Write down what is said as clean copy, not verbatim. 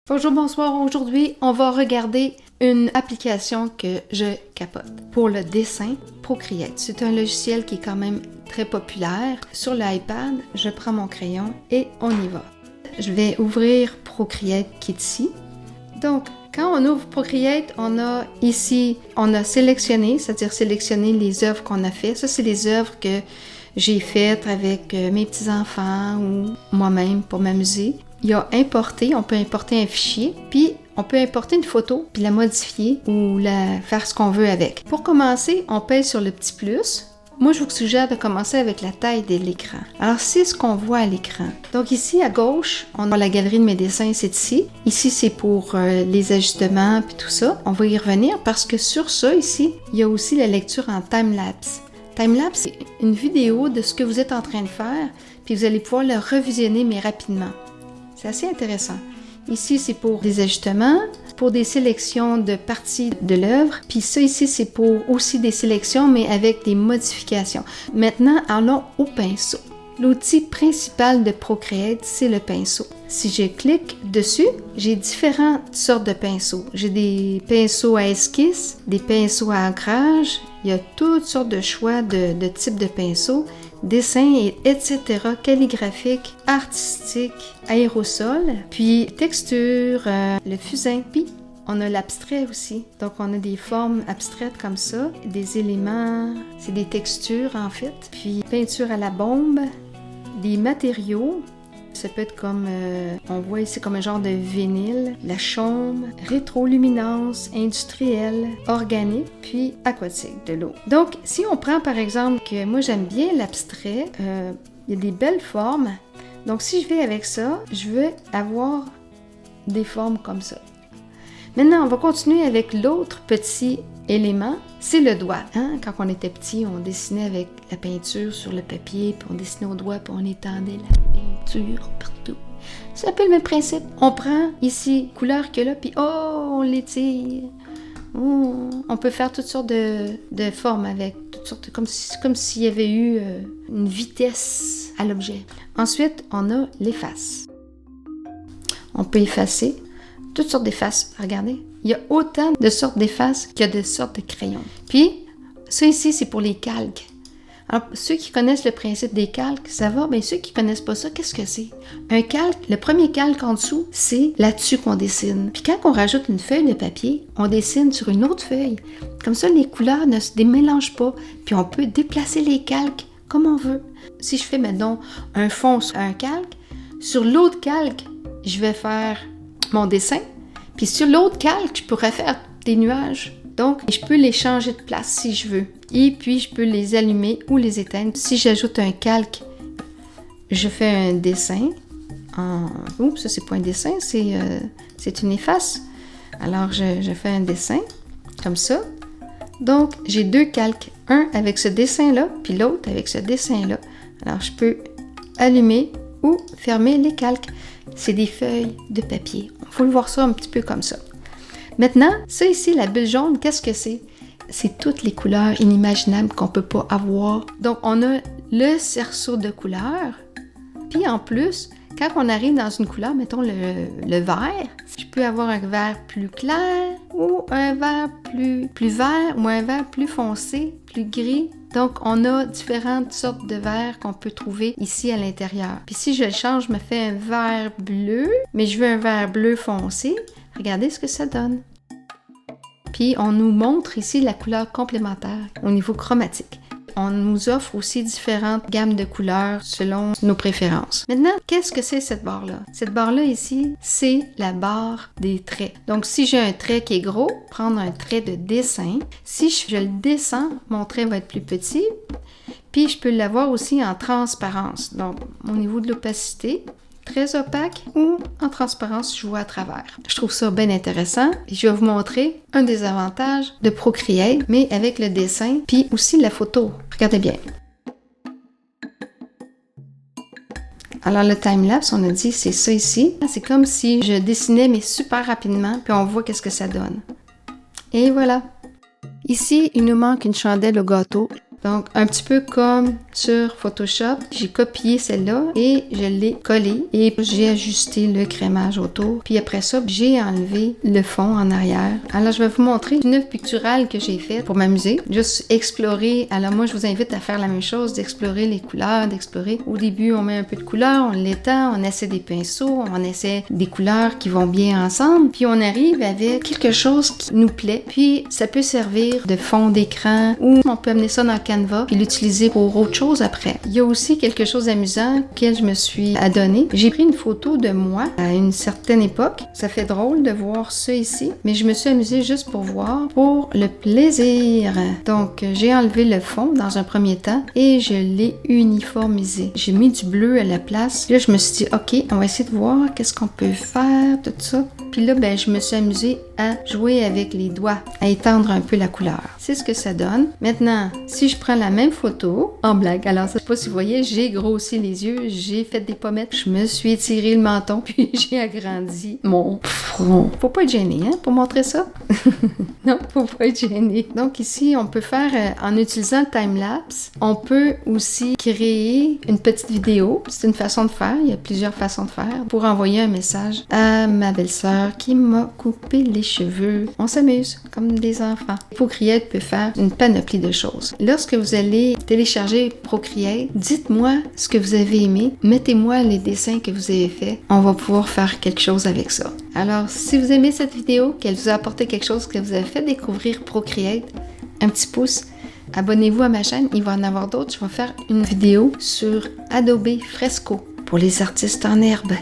Bonjour, bonsoir. Aujourd'hui, on va regarder une application que je capote pour le dessin, Procreate. C'est un logiciel qui est quand même très populaire. Sur l'iPad, je prends mon crayon et on y va. Je vais ouvrir Procreate qui est ici. Donc, quand on ouvre Procreate, on a sélectionné, c'est-à-dire sélectionné les œuvres qu'on a faites. Ça, c'est les œuvres que j'ai faites avec mes petits-enfants ou moi-même pour m'amuser. Il y a importer, on peut importer un fichier, puis on peut importer une photo, puis la modifier ou faire ce qu'on veut avec. Pour commencer, on pèse sur le petit plus. Moi, je vous suggère de commencer avec la taille de l'écran. Alors, c'est ce qu'on voit à l'écran. Donc ici, à gauche, on a la galerie de mes dessins, c'est ici. Ici, c'est pour les ajustements, puis tout ça. On va y revenir parce que sur ça, ici, il y a aussi la lecture en time-lapse. Time-lapse, c'est une vidéo de ce que vous êtes en train de faire, puis vous allez pouvoir le revisionner, mais rapidement. C'est assez intéressant. Ici, c'est pour des ajustements, pour des sélections de parties de l'œuvre. Puis ça, ici, c'est pour aussi des sélections, mais avec des modifications. Maintenant, allons au pinceau. L'outil principal de Procreate, c'est le pinceau. Si je clique dessus, j'ai différentes sortes de pinceaux. J'ai des pinceaux à esquisse, des pinceaux à ancrage. Il y a toutes sortes de choix de types de pinceaux. Dessin, etc., calligraphique, artistique, aérosol, puis texture, le fusain, puis on a l'abstrait aussi. Donc, on a des formes abstraites comme ça, des éléments, c'est des textures en fait, puis peinture à la bombe, des matériaux. Ça peut être comme, on voit ici comme un genre de vinyle, la chaume, rétroluminance, industrielle, organique, puis aquatique, de l'eau. Donc, si on prend par exemple que moi j'aime bien l'abstrait, il y a des belles formes. Donc, si je vais avec ça, je veux avoir des formes comme ça. Maintenant, on va continuer avec l'autre petit élément, c'est le doigt. Hein? Quand on était petit, on dessinait avec la peinture sur le papier, puis on dessinait au doigt, puis on étendait la peinture partout. C'est un peu le même principe. On prend ici, couleur que là, puis on l'étire. On peut faire toutes sortes de formes avec, toutes sortes, comme s'il y avait eu une vitesse à l'objet. Ensuite, on a l'efface. On peut effacer toutes sortes d'effaces. Regardez, il y a autant de sortes d'effaces qu'il y a de sortes de crayons. Puis, ça ici, c'est pour les calques. Alors, ceux qui connaissent le principe des calques, ça va, mais ceux qui connaissent pas ça, qu'est-ce que c'est? Un calque, le premier calque en dessous, c'est là-dessus qu'on dessine. Puis quand on rajoute une feuille de papier, on dessine sur une autre feuille. Comme ça, les couleurs ne se démélangent pas. Puis on peut déplacer les calques comme on veut. Si je fais maintenant un fond sur un calque, sur l'autre calque, je vais faire mon dessin. Puis sur l'autre calque, je pourrais faire des nuages. Donc, je peux les changer de place si je veux. Et puis, je peux les allumer ou les éteindre. Si j'ajoute un calque, je fais un dessin. Oups, ça, c'est pas un dessin, c'est une efface. Alors, je fais un dessin, comme ça. Donc, j'ai deux calques. Un avec ce dessin-là, puis l'autre avec ce dessin-là. Alors, je peux allumer ou fermer les calques. C'est des feuilles de papier. Il faut le voir ça un petit peu comme ça. Maintenant, ça ici, la bulle jaune, qu'est-ce que c'est? C'est toutes les couleurs inimaginables qu'on ne peut pas avoir. Donc, on a le cerceau de couleurs. Puis en plus, quand on arrive dans une couleur, mettons le vert, je peux avoir un vert plus clair ou un vert plus vert ou un vert plus foncé, plus gris. Donc, on a différentes sortes de verts qu'on peut trouver ici à l'intérieur. Puis si je le change, je me fais un vert bleu, mais je veux un vert bleu foncé. Regardez ce que ça donne. Puis, on nous montre ici la couleur complémentaire au niveau chromatique. On nous offre aussi différentes gammes de couleurs selon nos préférences. Maintenant, qu'est-ce que c'est cette barre-là? Cette barre-là ici, c'est la barre des traits. Donc, si j'ai un trait qui est gros, prendre un trait de dessin. Si je le descends, mon trait va être plus petit. Puis, je peux l'avoir aussi en transparence. Donc, au niveau de l'opacité, très opaque ou en transparence, je vois à travers. Je trouve ça bien intéressant. Je vais vous montrer un des avantages de Procreate, mais avec le dessin, puis aussi la photo. Regardez bien. Alors le time-lapse, on a dit, c'est ça ici. C'est comme si je dessinais, mais super rapidement, puis on voit qu'est-ce que ça donne. Et voilà. Ici, il nous manque une chandelle au gâteau. Donc, un petit peu comme sur Photoshop. J'ai copié celle-là et je l'ai collée et j'ai ajusté le crémage autour. Puis après ça, j'ai enlevé le fond en arrière. Alors, je vais vous montrer une œuvre picturale que j'ai faite pour m'amuser. Juste explorer. Alors, moi, je vous invite à faire la même chose, d'explorer les couleurs, d'explorer. Au début, on met un peu de couleur, on l'étend, on essaie des pinceaux, on essaie des couleurs qui vont bien ensemble. Puis, on arrive avec quelque chose qui nous plaît. Puis, ça peut servir de fond d'écran ou on peut amener ça dans Canva puis l'utiliser pour autre chose après. Il y a aussi quelque chose d'amusant auquel je me suis adonnée. J'ai pris une photo de moi à une certaine époque. Ça fait drôle de voir ça ici, mais je me suis amusée juste pour voir, pour le plaisir. Donc, j'ai enlevé le fond dans un premier temps et je l'ai uniformisé. J'ai mis du bleu à la place. Là, je me suis dit, OK, on va essayer de voir qu'est-ce qu'on peut faire, tout ça. Puis là, ben, je me suis amusée à jouer avec les doigts, à étendre un peu la couleur. C'est ce que ça donne. Maintenant, si je prends la même photo, en blague, alors je sais pas si vous voyez, j'ai grossi les yeux, j'ai fait des pommettes, je me suis étiré le menton, puis j'ai agrandi mon front. Faut pas être gêné, hein, pour montrer ça. Non, faut pas être gêné. Donc ici, on peut faire, en utilisant le time-lapse, on peut aussi créer une petite vidéo. C'est une façon de faire, il y a plusieurs façons de faire, pour envoyer un message à ma belle-sœur qui m'a coupé les cheveux. On s'amuse, comme des enfants. Procreate peut faire une panoplie de choses. Lorsque vous allez télécharger Procreate, dites-moi ce que vous avez aimé, mettez-moi les dessins que vous avez faits. On va pouvoir faire quelque chose avec ça. Alors, si vous aimez cette vidéo, qu'elle vous a apporté quelque chose, que vous avez fait découvrir Procreate, un petit pouce. Abonnez-vous à ma chaîne, il va en avoir d'autres. Je vais faire une vidéo sur Adobe Fresco pour les artistes en herbe.